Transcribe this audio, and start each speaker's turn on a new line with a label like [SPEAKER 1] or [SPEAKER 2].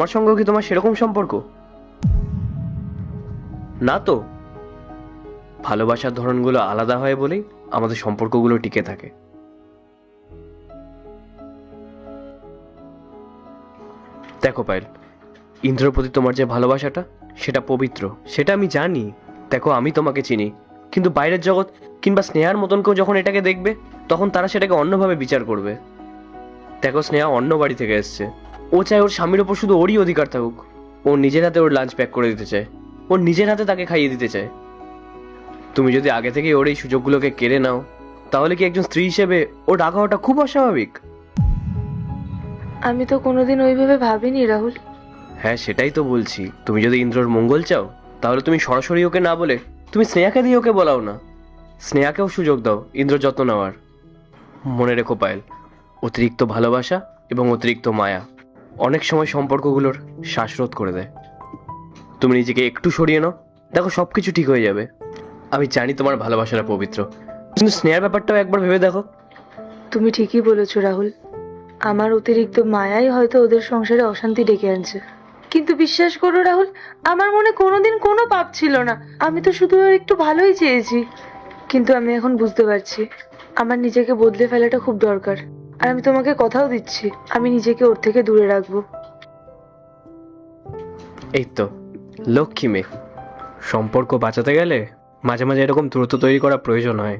[SPEAKER 1] আমার সঙ্গেও কি তোমার সেরকম সম্পর্ক? না তো, ভালোবাসার ধরনগুলো আলাদা হয় বলেই আমাদের সম্পর্কগুলো টিকে থাকে। দেখো পায়েল, ইন্দ্রর প্রতি তোমার যে ভালোবাসাটা সেটা পবিত্র, সেটা আমি জানি। দেখো, আমি তোমাকে চিনি, কিন্তু বাইরের জগৎ কিংবা স্নেহার মতন কেউ যখন এটাকে দেখবে তখন তারা সেটাকে অন্যভাবে বিচার করবে। দেখো, স্নেহা অন্য বাড়ি থেকে এসছে। ও চায় ওর স্বামীর ওপর শুধু ওরই অধিকার থাকুক। ও নিজের হাতে ওর লাঞ্চ প্যাক করে দিতে চায়, ওর নিজের হাতে তাকে খাইয়ে দিতে চায়। তুমি যদি আগে থেকে ওর এই সুযোগগুলোকে কেড়ে নাও, তাহলে কি একজন স্ত্রী হিসেবে ওর রাগ হওয়াটা খুব অস্বাভাবিক?
[SPEAKER 2] আমি তো কোনোদিন ওইভাবে ভাবিনি রাহুল।
[SPEAKER 1] হ্যাঁ, সেটাই তো বলছি। তুমি যদি ইন্দ্রর মঙ্গল চাও, তাহলে তুমি সরাসরি ওকে না বলে তুমি স্নেহাকে দিয়ে ওকে বলাও না। স্নেহাকেও সুযোগ দাও ইন্দ্রর যত্ন নেওয়ার। মনে রেখো পায়েল, অতিরিক্ত ভালোবাসা এবং অতিরিক্ত মায়া অনেক সময় সম্পর্কগুলোর শ্বাসরোধ করে দেয়। তুমি নিজেকে একটু সরিয়ে নাও, দেখো সবকিছু ঠিক হয়ে যাবে। আমি জানি তোমার ভালোবাসাটা পবিত্র, কিন্তু স্নেহার ব্যাপারটাও একবার ভেবে দেখো।
[SPEAKER 2] তুমি ঠিকই বলেছো রাহুল, আমার অতিরিক্ত মায়াই হয়তো ওদের সংসারে অশান্তি ডেকে আনছে। কিন্তু বিশ্বাস করো রাহুল, আমার মনে কোনোদিন কোনো পাপ ছিল না। আমি তো শুধু ওর একটু ভালোই চেয়েছি। কিন্তু আমি এখন বুঝতে পারছি আমার নিজেকে বদলে ফেলাটা খুব দরকার। আর আমি তোমাকে কথাও দিচ্ছি, আমি নিজেকে ওর থেকে দূরে রাখবো।
[SPEAKER 1] এই তো, লক্ষ্মী মেয়ে। সম্পর্ক বাঁচাতে গেলে মাঝে মাঝে এরকম দূরত্ব তৈরি করা প্রয়োজন হয়।